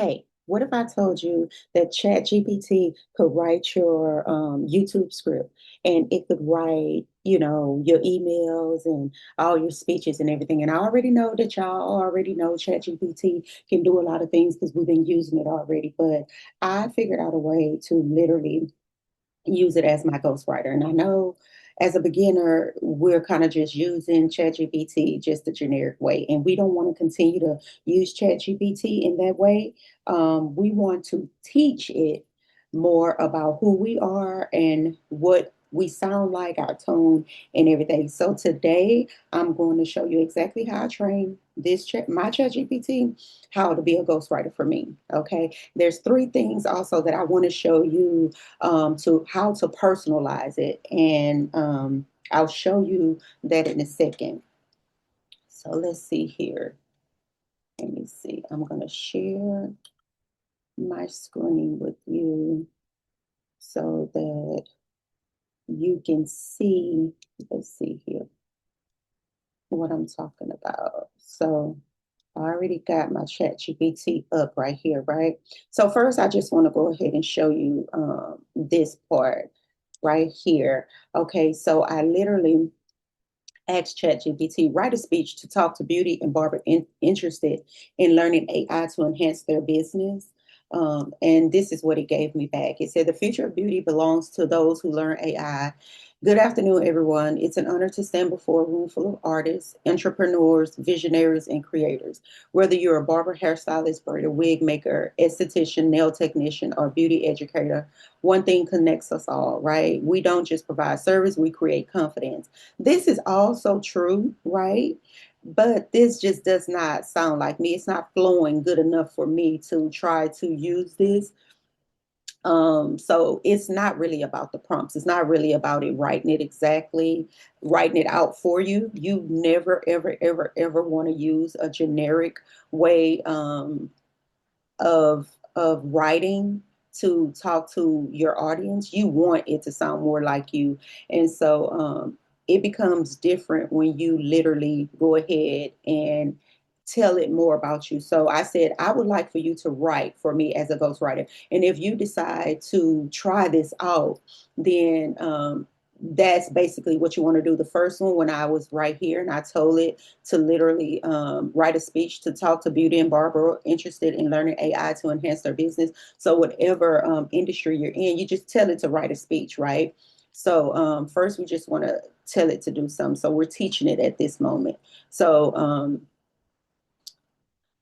Hey, what if I told you that ChatGPT could write your YouTube script and it could write, your emails and all your speeches and everything? And I already know that y'all already know ChatGPT can do a lot of things because we've been using it already. But I figured out a way to literally use it as my ghostwriter. And I know as a beginner, we're kind of just using ChatGPT just the generic way. And we don't want to continue to use ChatGPT in that way. We want to teach it more about who we are and what we sound like, our tone, and everything. So today, I'm going to show you exactly how I train my ChatGPT, how to be a ghostwriter for me. Okay. There's three things also that I want to show you to how to personalize it. And I'll show you that in a second. So let's see here. Let me see. I'm going to share my screen with you so that you can see. Let's see here what I'm talking about. So I already got my chat GPT up right here, right? So first, I just want to go ahead and show you this part right here. Okay, so I literally asked ChatGPT, write a speech to talk to beauty and barber interested in learning AI to enhance their business. And this is what it gave me back. It said, the future of beauty belongs to those who learn AI. Good afternoon, everyone. It's an honor to stand before a room full of artists, entrepreneurs, visionaries, and creators. Whether you're a barber, hairstylist, braider, wig maker, esthetician, nail technician, or beauty educator, one thing connects us all, right? We don't just provide service, we create confidence. This is also true, right? But this just does not sound like me. It's not flowing good enough for me to try to use this. So it's not really about the prompts. It's not really about it writing it exactly, writing it out for you. You never, ever, ever, ever want to use a generic way of writing to talk to your audience. You want it to sound more like you. And so it becomes different when you literally go ahead and tell it more about you. So I said, I would like for you to write for me as a ghostwriter. And if you decide to try this out, then that's basically what you want to do. The first one, when I was right here and I told it to literally write a speech to talk to beauty and barber interested in learning AI to enhance their business. So whatever industry you're in, you just tell it to write a speech, right? So first, we just want to tell it to do something. So we're teaching it at this moment. So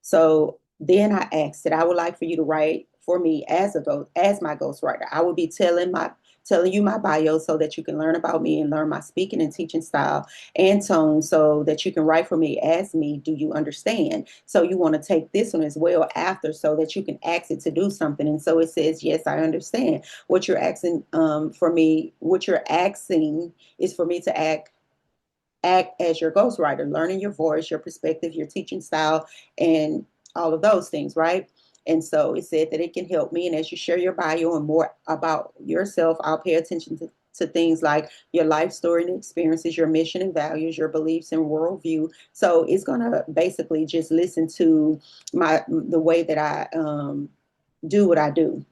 so then I asked that I would like for you to write for me as my ghostwriter. I will be telling you my bio so that you can learn about me and learn my speaking and teaching style and tone so that you can write for me as me. Do you understand? So you want to take this one as well after so that you can ask it to do something. And so it says, yes, I understand. What you're asking for me, what you're asking is for me to act as your ghostwriter, learning your voice, your perspective, your teaching style, and all of those things, right? And so it said that it can help me. And as you share your bio and more about yourself, I'll pay attention to things like your life story and experiences, your mission and values, your beliefs and worldview. So it's gonna basically just listen to the way that I do what I do,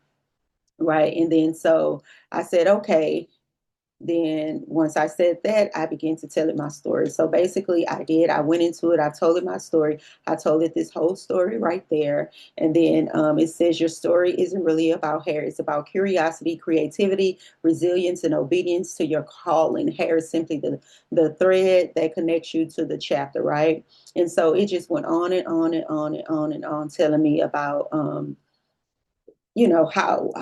right? And then so I said, okay, then once I said that, I began to tell it my story. So basically, I went into it. I told it my story. I told it this whole story right there. And then it says your story isn't really about hair. It's about curiosity, creativity, resilience, and obedience to your calling. Hair is simply the thread that connects you to the chapter, right? And so it just went on and on and on and on and on, telling me about how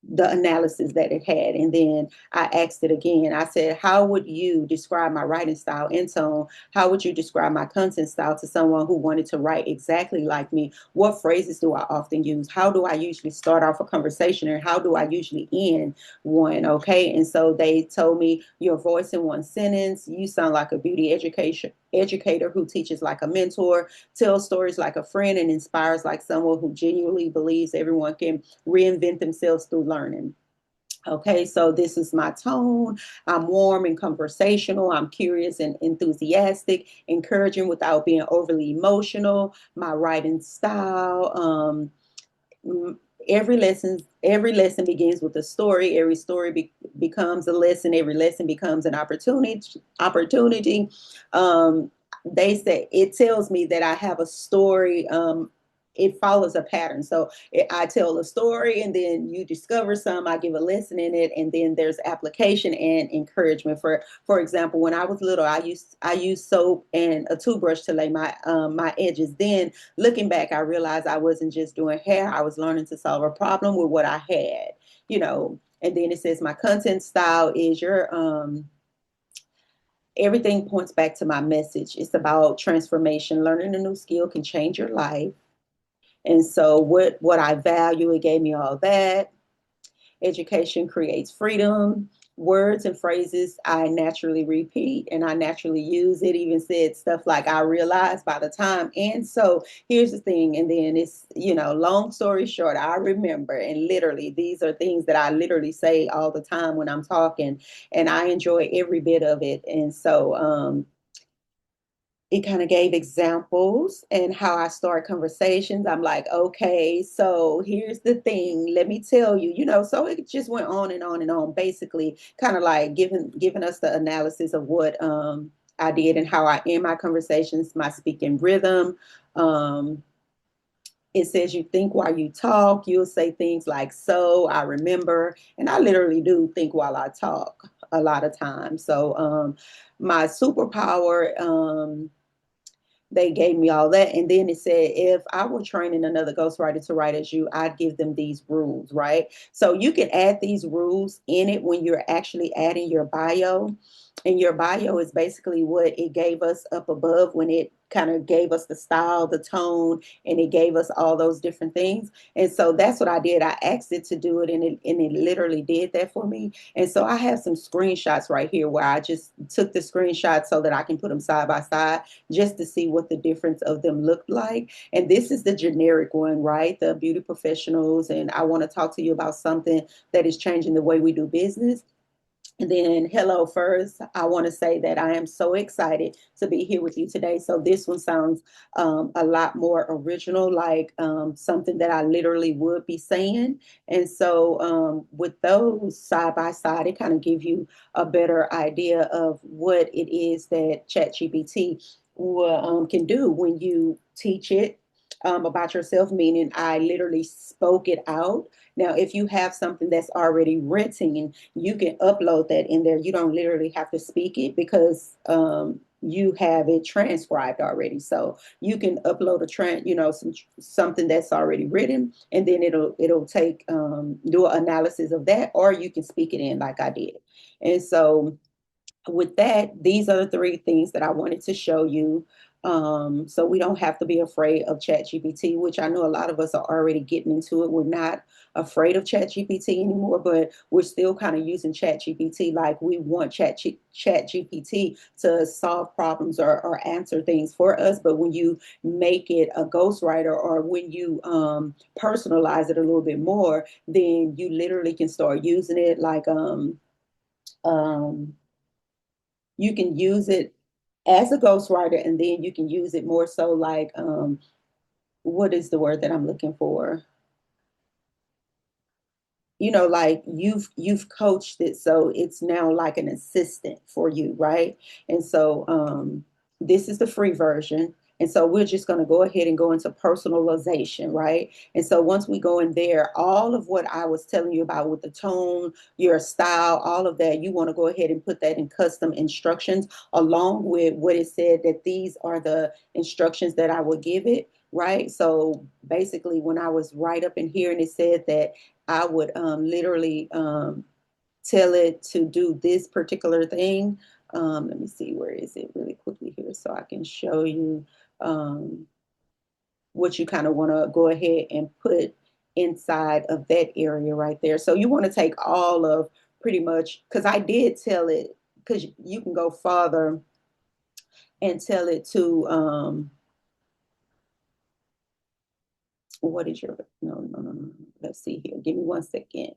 the analysis that it had. And then I asked it again. I said, how would you describe my writing style and tone? How would you describe my content style to someone who wanted to write exactly like me? What phrases do I often use? How do I usually start off a conversation and how do I usually end one? Okay. And so they told me your voice in one sentence, you sound like a beauty educator who teaches like a mentor, tells stories like a friend, and inspires like someone who genuinely believes everyone can reinvent themselves through learning. Okay, so this is my tone. I'm warm and conversational. I'm curious and enthusiastic, encouraging without being overly emotional. My writing style, mm, every lesson begins with a story. Every story becomes a lesson. Every lesson becomes an opportunity. They say it tells me that I have a story. It follows a pattern. So I tell a story, and then you discover some. I give a lesson in it, and then there's application and encouragement. For example, when I was little, I used soap and a toothbrush to lay my edges. Then looking back, I realized I wasn't just doing hair. I was learning to solve a problem with what I had. And then it says my content style is your everything points back to my message. It's about transformation. Learning a new skill can change your life. And so what I value, it gave me all that. Education creates freedom. Words and phrases I naturally repeat and I naturally use. It even said stuff like I realized by the time. And so here's the thing. And then long story short, I remember, and literally these are things that I literally say all the time when I'm talking, and I enjoy every bit of it. And so it kind of gave examples and how I start conversations. I'm like, okay, so here's the thing. Let me tell you, so it just went on and on and on, basically, kind of like giving us the analysis of what I did and how I end my conversations, my speaking rhythm. Um, it says you think while you talk. You'll say things like, so I remember, and I literally do think while I talk a lot of times. So my superpower, they gave me all that. And then it said, if I were training another ghostwriter to write as you, I'd give them these rules, right? So you can add these rules in it when you're actually adding your bio. And your bio is basically what it gave us up above when it kind of gave us the style, the tone, and it gave us all those different things. And so that's what I did. I asked it to do it, and it literally did that for me. And so I have some screenshots right here where I just took the screenshots so that I can put them side by side just to see what the difference of them looked like. And this is the generic one, right? The beauty professionals. And I want to talk to you about something that is changing the way we do business. And then, hello, first, I want to say that I am so excited to be here with you today. So, this one sounds a lot more original, like something that I literally would be saying. And so, with those side by side, it kind of gives you a better idea of what it is that ChatGPT can do when you teach it about yourself, meaning I literally spoke it out. Now, if you have something that's already written, you can upload that in there. You don't literally have to speak it because you have it transcribed already. So you can upload something that's already written, and then it'll take do an analysis of that, or you can speak it in like I did. And so with that, these are the three things that I wanted to show you. So we don't have to be afraid of ChatGPT, which I know a lot of us are already getting into it. We're not afraid of ChatGPT anymore, but we're still kind of using ChatGPT like we want ChatGPT to solve problems or answer things for us. But when you make it a ghostwriter, or when you personalize it a little bit more, then you literally can start using it like um, you can use it as a ghostwriter, and then you can use it more so like what is the word that I'm looking for? Like you've coached it, so it's now like an assistant for you, right? And so this is the free version. And so we're just going to go ahead and go into personalization, right? And so once we go in there, all of what I was telling you about with the tone, your style, all of that, you want to go ahead and put that in custom instructions along with what it said that these are the instructions that I would give it, right? So basically, when I was right up in here and it said that I would literally tell it to do this particular thing. Let me see, where is it really quickly here so I can show you um, what you kind of want to go ahead and put inside of that area right there. So you want to take all of pretty much, because I did tell it, because you can go farther and tell it to, what is your, no, no, no, no. Let's see here. Give me 1 second.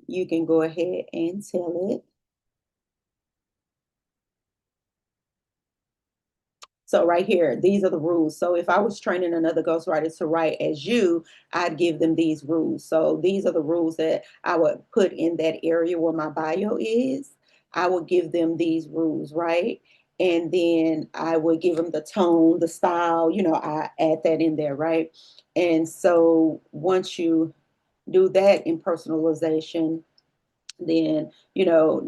You can go ahead and tell it So right here, these are the rules. So if I was training another ghostwriter to write as you, I'd give them these rules. So these are the rules that I would put in that area where my bio is. I would give them these rules, right? And then I would give them the tone, the style, I add that in there, right? And so once you do that in personalization, then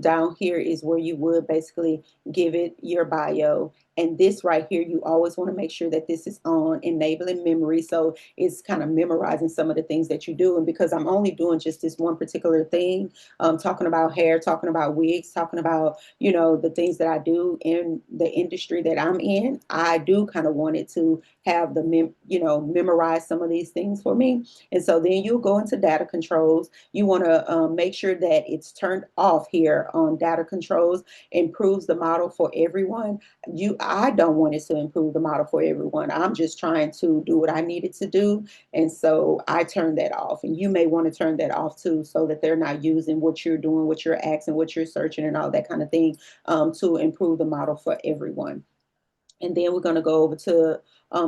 down here is where you would basically give it your bio. And this right here, you always want to make sure that this is on enabling memory, so it's kind of memorizing some of the things that you do. And because I'm only doing just this one particular thing, talking about hair, talking about wigs, talking about the things that I do in the industry that I'm in, I do kind of want it to have the memorize some of these things for me. And so then you'll go into data controls. You want to make sure that it's turned off here on data controls. Improves the model for everyone. I don't want it to improve the model for everyone. I'm just trying to do what I needed to do. And so I turned that off. And you may want to turn that off too, so that they're not using what you're doing, what you're asking, what you're searching, and all that kind of thing, to improve the model for everyone. And then we're going to go over to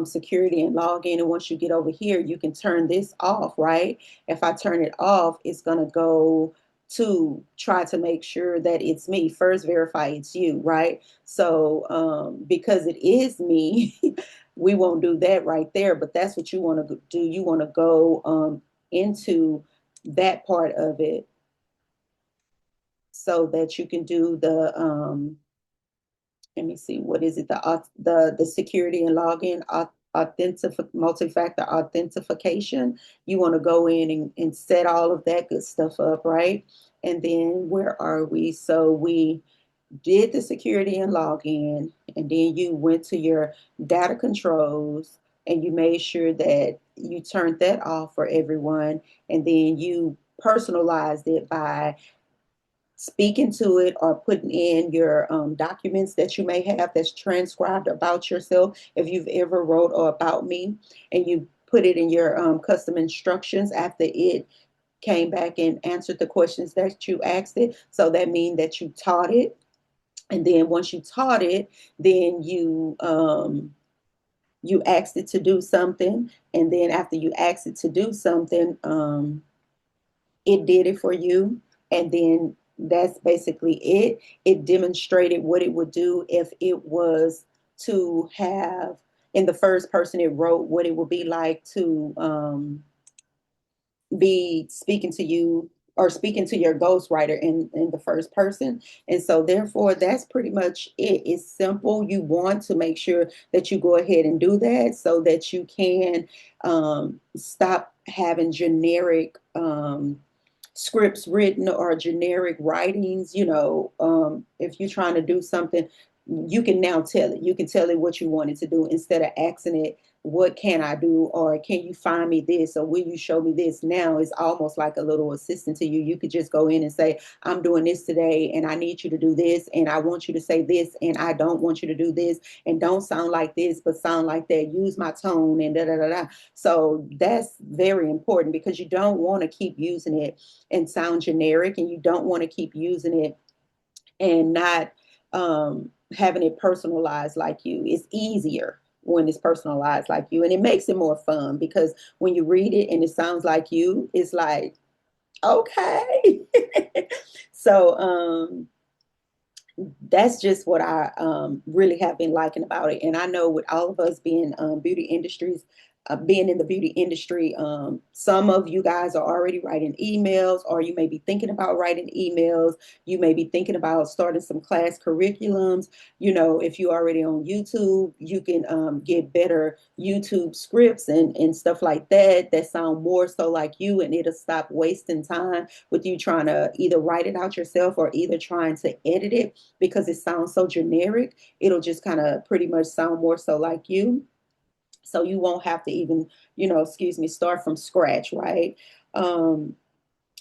security and login. And once you get over here, you can turn this off, right? If I turn it off, it's going to go to try to make sure that it's me. First, verify it's you, right? So because it is me, we won't do that right there. But that's what you want to do. You want to go into that part of it so that you can do the let me see, what is it? The security and login multi-factor authentication. You want to go in and set all of that good stuff up, right? And then where are we? So we did the security and login, and then you went to your data controls and you made sure that you turned that off for everyone. And then you personalized it by speaking to it or putting in your documents that you may have that's transcribed about yourself. If you've ever wrote or about me, and you put it in your custom instructions after it came back and answered the questions that you asked it. So that means that you taught it. And then once you taught it, then you asked it to do something. And then after you asked it to do something, it did it for you. And then that's basically it. It demonstrated what it would do if it was to have, in the first person, it wrote what it would be like to be speaking to you or speaking to your ghostwriter in the first person. And so therefore that's pretty much it. It's simple. You want to make sure that you go ahead and do that so that you can stop having generic scripts written or generic writings. If you're trying to do something, you can now tell it. You can tell it what you want it to do instead of asking it, what can I do? Or can you find me this? Or will you show me this? Now it's almost like a little assistant to you. You could just go in and say, I'm doing this today and I need you to do this. And I want you to say this. And I don't want you to do this. And don't sound like this, but sound like that. Use my tone and da da da da. So that's very important because you don't want to keep using it and sound generic. And you don't want to keep using it and not having it personalized like you. It's easier when it's personalized like you, and it makes it more fun because when you read it and it sounds like you, it's like, okay. So that's just what I really have been liking about it. And I know with all of us being beauty industries, being in the beauty industry, some of you guys are already writing emails, or you may be thinking about writing emails. You may be thinking about starting some class curriculums. If you're already on YouTube, you can get better YouTube scripts and stuff like that sound more so like you, and it'll stop wasting time with you trying to either write it out yourself or either trying to edit it because it sounds so generic. It'll just kind of pretty much sound more so like you. So you won't have to even, start from scratch, right? Um,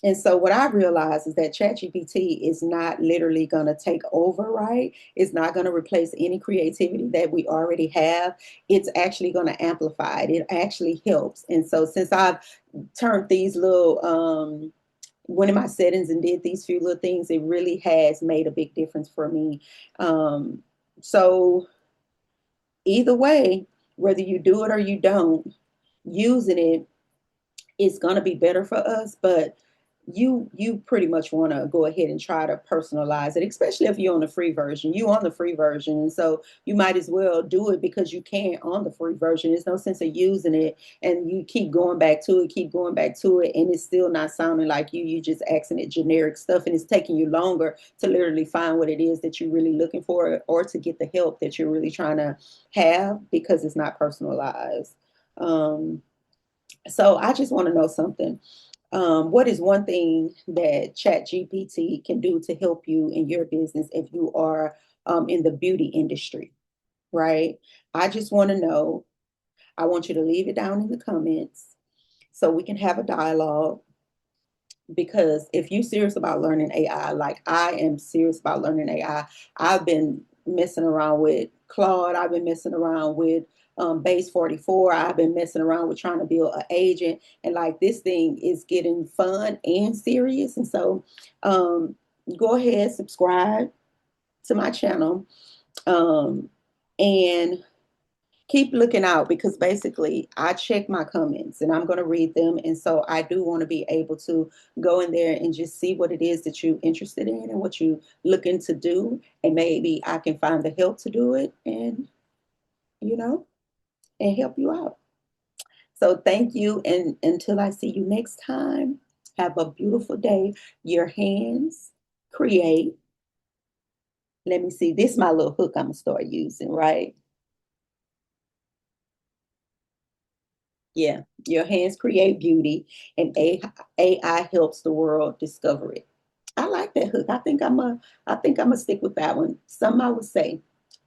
and so what I realized is that ChatGPT is not literally going to take over, right? It's not going to replace any creativity that we already have. It's actually going to amplify it. It actually helps. And so since I've turned these little went in my settings and did these few little things, it really has made a big difference for me. So either way, whether you do it or you don't, using it is going to be better for us. But you pretty much want to go ahead and try to personalize it, especially if you're on the free version. You on the free version, and so you might as well do it because you can on the free version. There's no sense of using it and you keep going back to it, keep going back to it, and it's still not sounding like you just asking it generic stuff, and it's taking you longer to literally find what it is that you're really looking for, or to get the help that you're really trying to have, because it's not personalized. um, so I just want to know something. What is one thing that ChatGPT can do to help you in your business if you are in the beauty industry, right? I just want to know. I want you to leave it down in the comments so we can have a dialogue. Because if you're serious about learning AI, like I am serious about learning AI, I've been messing around with Claude, I've been messing around with Base 44, I've been messing around with trying to build an agent, and like this thing is getting fun and serious. And so go ahead, subscribe to my channel, um, and keep looking out, because basically I check my comments and I'm going to read them. And so I do want to be able to go in there and just see what it is that you're interested in and what you're looking to do. And maybe I can find the help to do it, and, you know, and help you out. So thank you. And until I see you next time, have a beautiful day. Your hands create. Let me see. This is my little hook I'm going to start using, right? Yeah, your hands create beauty, and AI helps the world discover it. I like that hook. I think I'm gonna stick with that one. Some I would say,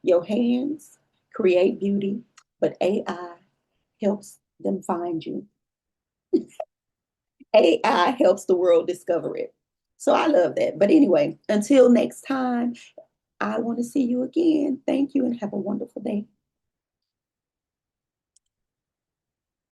your hands create beauty, but AI helps them find you. AI helps the world discover it. So I love that. But anyway, until next time, I want to see you again. Thank you and have a wonderful day.